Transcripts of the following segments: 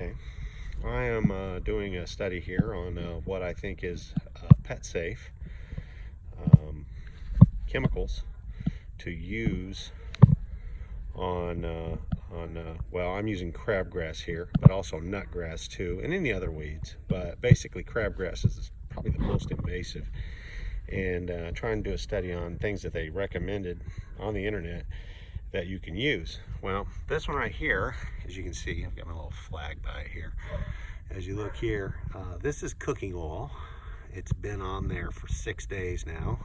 Okay, I am doing a study here on what I think is pet safe um, chemicals to use on well, I'm using crabgrass here, but also nutgrass too, and any other weeds. But basically, crabgrass is probably the most invasive. And trying to do a study on things that they recommended on the internet that you can use. Well, this one right here, as you can see, I've got my little flag by it here. As you look here, this is cooking oil. It's been on there for 6 days now,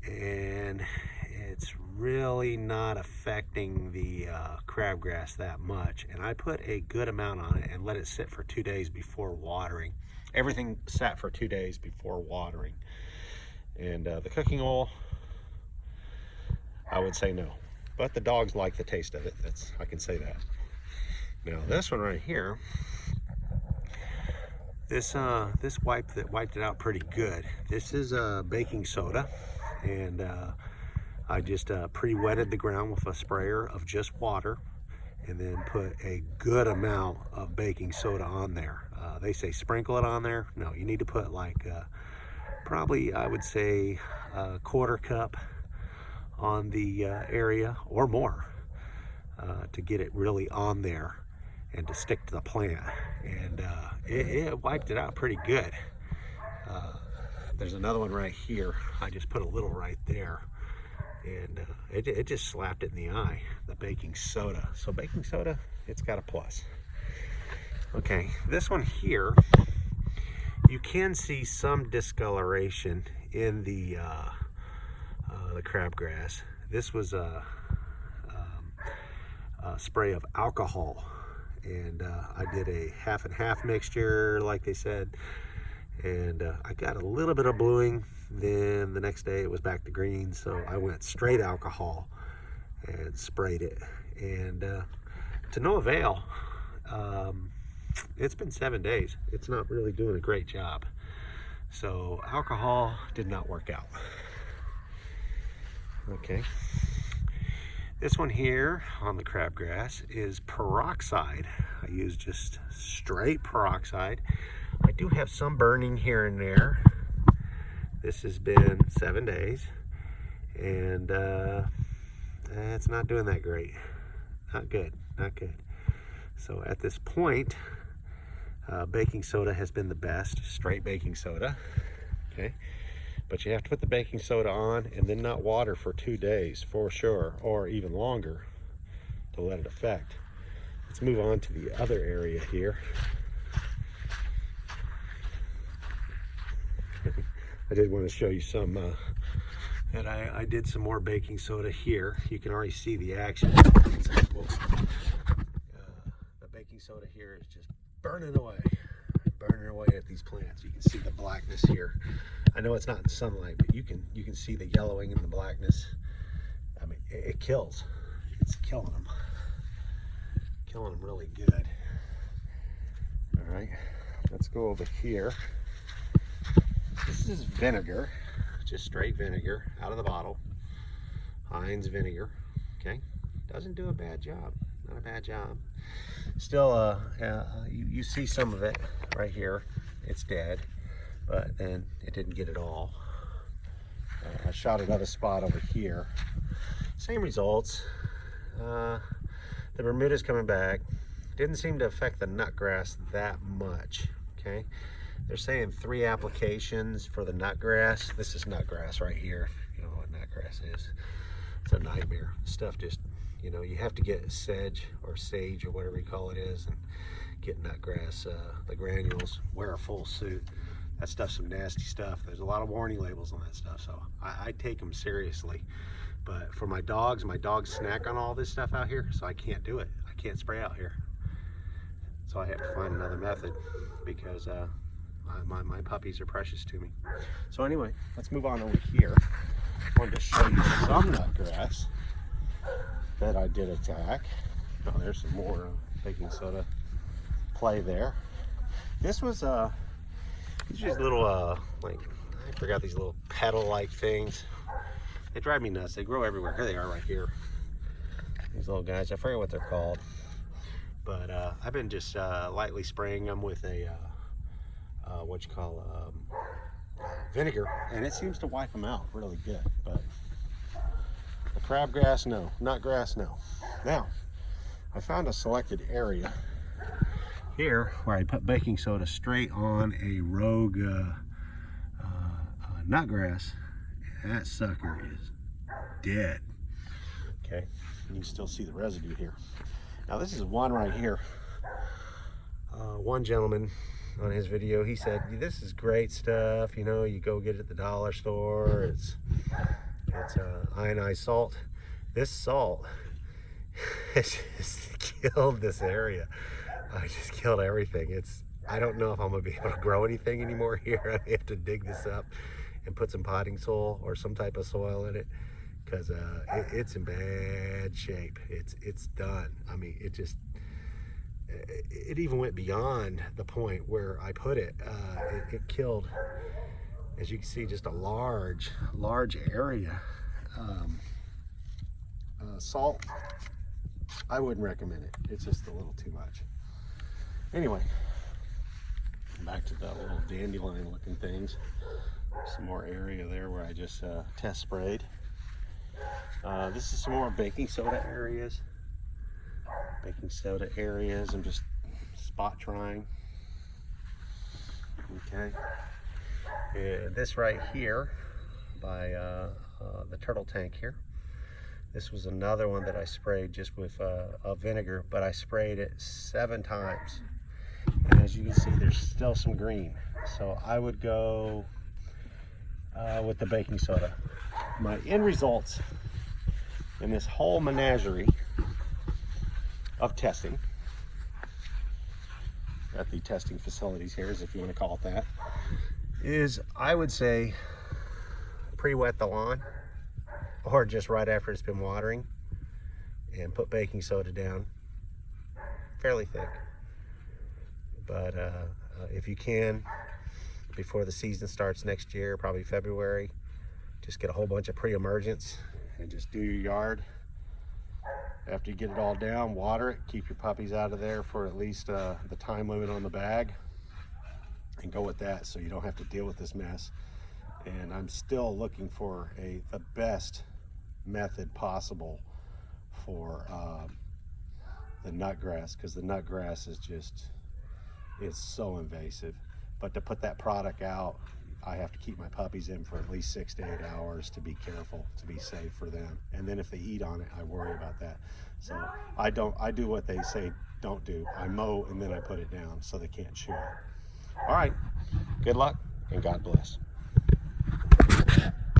and it's really not affecting the crabgrass that much. And I put a good amount on it and let it sit for 2 days before watering. Everything sat for 2 days before watering. And the cooking oil, I would say no. But the dogs like the taste of it. I can say that. Now this one right here, this wiped it out pretty good. This is baking soda, and I just pre-wetted the ground with a sprayer of just water, and then put a good amount of baking soda on there. They say sprinkle it on there. No, you need to put like probably, I would say, a quarter cup on the area or more to get it really on there and to stick to the plant. And it wiped it out pretty good. There's another one right here. I just put a little right there, and it just slapped it in the eye, the baking soda. So baking soda, it's got a plus. Okay, this one here, you can see some discoloration in the crabgrass. This was a spray of alcohol, and I did a half and half mixture, like they said, and I got a little bit of bluing. Then the next day it was back to green, so I went straight alcohol and sprayed it, and to no avail. It's been 7 days. It's not really doing a great job. So alcohol did not work out. Okay. This one here on the crabgrass is peroxide. I use just straight peroxide. I do have some burning here and there. This has been 7 days, and it's not doing that great. Not good, not good. So at this point, baking soda has been the best, straight baking soda, okay? But you have to put the baking soda on and then not water for 2 days for sure, or even longer to let it affect. Let's move on to the other area here. I did want to show you some, that I did some more baking soda here. You can already see the action. The baking soda here is just burning away at these plants. You can see the blackness here. I know it's not in sunlight, but you can see the yellowing and the blackness. I mean, it kills. It's killing them really good. All right, let's go over here. This is vinegar, just straight vinegar out of the bottle. Heinz vinegar. Okay, doesn't do a bad job. Not a bad job. Still, you see some of it right here. It's dead, but then it didn't get it all. I shot another spot over here. Same results. The Bermuda's coming back. Didn't seem to affect the nutgrass that much. Okay, they're saying 3 applications for the nutgrass. This is nutgrass right here. You know what nutgrass is. It's a nightmare. Stuff just, you know, you have to get sedge or sage or whatever you call it is, and get nutgrass, the granules, wear a full suit. That stuff's some nasty stuff. There's a lot of warning labels on that stuff, so I take them seriously. But for my dogs snack on all this stuff out here, so I can't do it. I can't spray out here. So I have to find another method, because my puppies are precious to me. So anyway, let's move on over here. I wanted to show you some nutgrass that I did attack. Oh, there's some more baking soda play there. This was these are these little like, I forgot, these little petal-like things. They drive me nuts. They grow everywhere. Here they are right here. These little guys, I forget what they're called. But I've been just lightly spraying them with a vinegar, and it seems to wipe them out really good. But the crabgrass, no. Nutgrass, no. Now, I found a selected area here where I put baking soda straight on a rogue nutgrass. That sucker is dead. Okay, and you still see the residue here. Now this is one right here. One gentleman on his video, he said, this is great stuff, you know, you go get it at the dollar store, it's ionized salt. This salt has just killed this area. I just killed everything. I don't know if I'm gonna be able to grow anything anymore here. I have to dig this up and put some potting soil or some type of soil in it, because it's in bad shape. It's done. I mean, it even went beyond the point where I put it. It killed, as you can see, just a large area. Salt, I wouldn't recommend it. It's just a little too much. Anyway, back to the little dandelion looking things. Some more area there where I just test sprayed. This is some more baking soda areas. I'm just spot trying. Okay. And this right here by the turtle tank here. This was another one that I sprayed just with a vinegar, but I sprayed it 7 times. And as you can see, there's still some green. So I would go with the baking soda. My end results in this whole menagerie of testing at the testing facilities here, if you want to call it that, is I would say pre-wet the lawn, or just right after it's been watering, and put baking soda down fairly thick. But if you can, before the season starts next year, probably February, just get a whole bunch of pre-emergents and just do your yard. After you get it all down, water it, keep your puppies out of there for at least the time limit on the bag, and go with that so you don't have to deal with this mess. And I'm still looking for the best method possible for the nutgrass, because the nutgrass is just, it's so invasive. But to put that product out, I have to keep my puppies in for at least 6 to 8 hours to be careful, to be safe for them. And then if they eat on it, I worry about that. So I do what they say don't do. I mow and then I put it down so they can't chew it. All right, good luck and God bless.